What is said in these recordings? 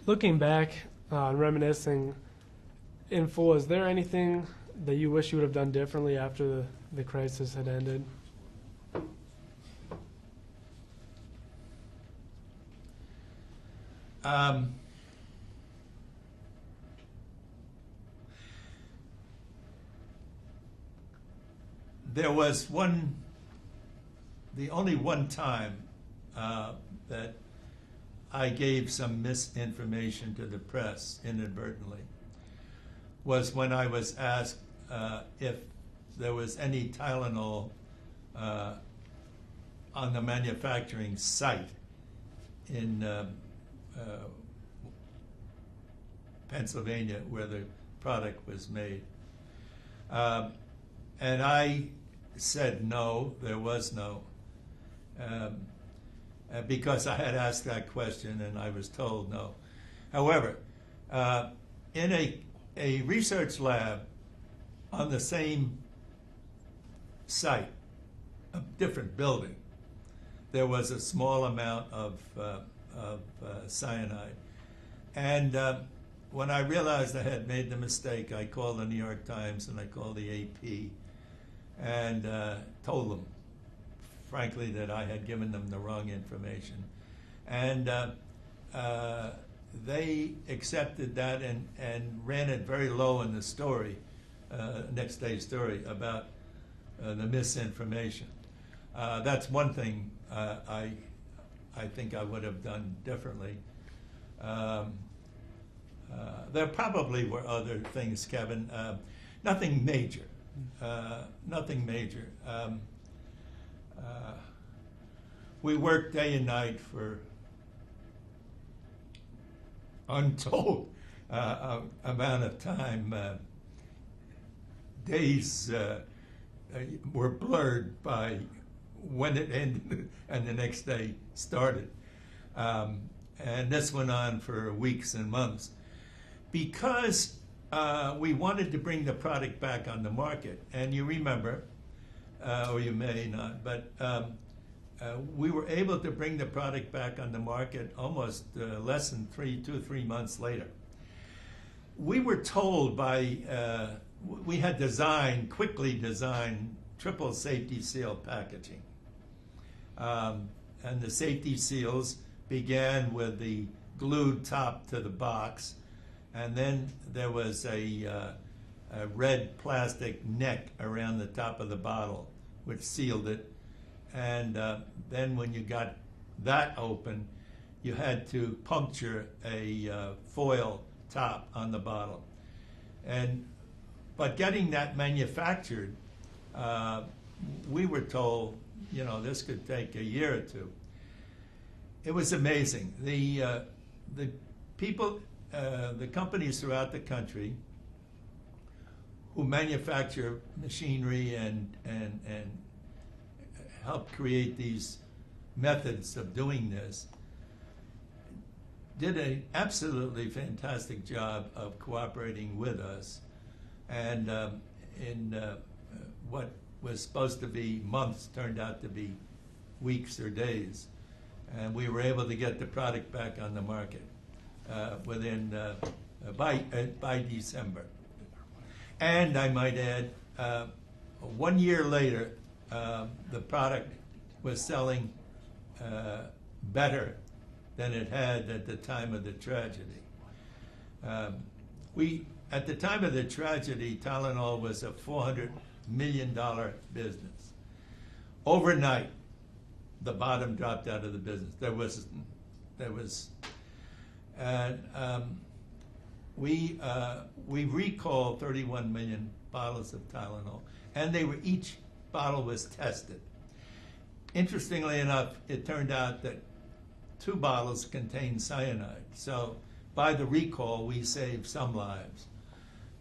Looking back and reminiscing in full, is there anything that you wish you would have done differently after the crisis had ended? Um, there was the only one time that I gave some misinformation to the press inadvertently was when I was asked if there was any Tylenol on the manufacturing site in Pennsylvania where the product was made. And I said no, there was no, because I had asked that question and I was told no. However, in a research lab on the same site, a different building, there was a small amount of cyanide. And when I realized I had made the mistake, I called the New York Times and I called the AP and told them, frankly, that I had given them the wrong information. And they accepted that and ran it very low in the story, next day's story, about the misinformation. That's one thing I think I would have done differently. There probably were other things, Kevin. Nothing major. Nothing major. We worked day and night for untold amount of time. Days were blurred by when it ended and the next day started. And this went on for weeks and months. Because we wanted to bring the product back on the market, and you remember, or you may not, but we were able to bring the product back on the market almost less than 2 or 3 months later. We were told by, we had quickly designed triple safety seal packaging. And the safety seals began with the glued top to the box, and then there was a red plastic neck around the top of the bottle, which sealed it. And then when you got that open, you had to puncture a foil top on the bottle. But getting that manufactured, we were told, this could take a year or two. It was amazing. The people, the companies throughout the country who manufacture machinery and help create these methods of doing this did an absolutely fantastic job of cooperating with us. And in what was supposed to be months turned out to be weeks or days. And we were able to get the product back on the market within by December. And I might add, 1 year later, the product was selling better than it had at the time of the tragedy. At the time of the tragedy, Tylenol was a $400 million business. Overnight, the bottom dropped out of the business. We recalled 31 million bottles of Tylenol, and each bottle was tested. Interestingly enough, it turned out that 2 bottles contained cyanide. So by the recall, we saved some lives.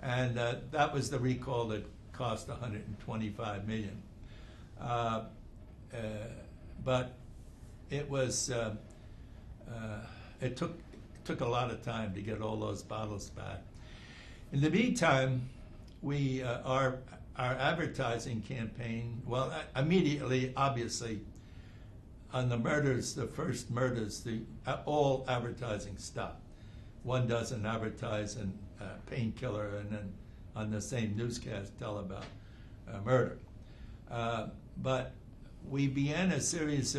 And that was the recall that cost $125 million. But it was, it took a lot of time to get all those bottles back. In the meantime, our advertising campaign, well, immediately, obviously, on the murders, the first murders, all advertising stopped. one doesn't advertise a painkiller and then on the same newscast tell about murder. But we began a series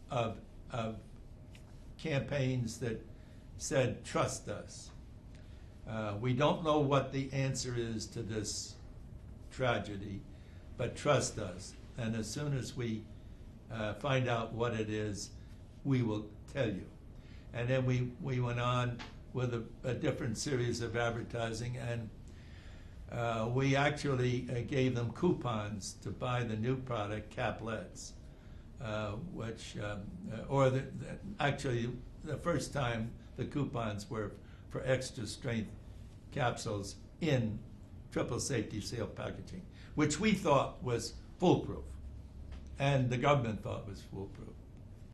of campaigns that said, trust us. We don't know what the answer is to this tragedy, but trust us. And as soon as we find out what it is, we will tell you. And then we went on with a different series of advertising, and we actually gave them coupons to buy the new product, Caplets, which, actually the first time the coupons were for extra strength capsules in triple safety seal packaging, which we thought was foolproof, and the government thought was foolproof.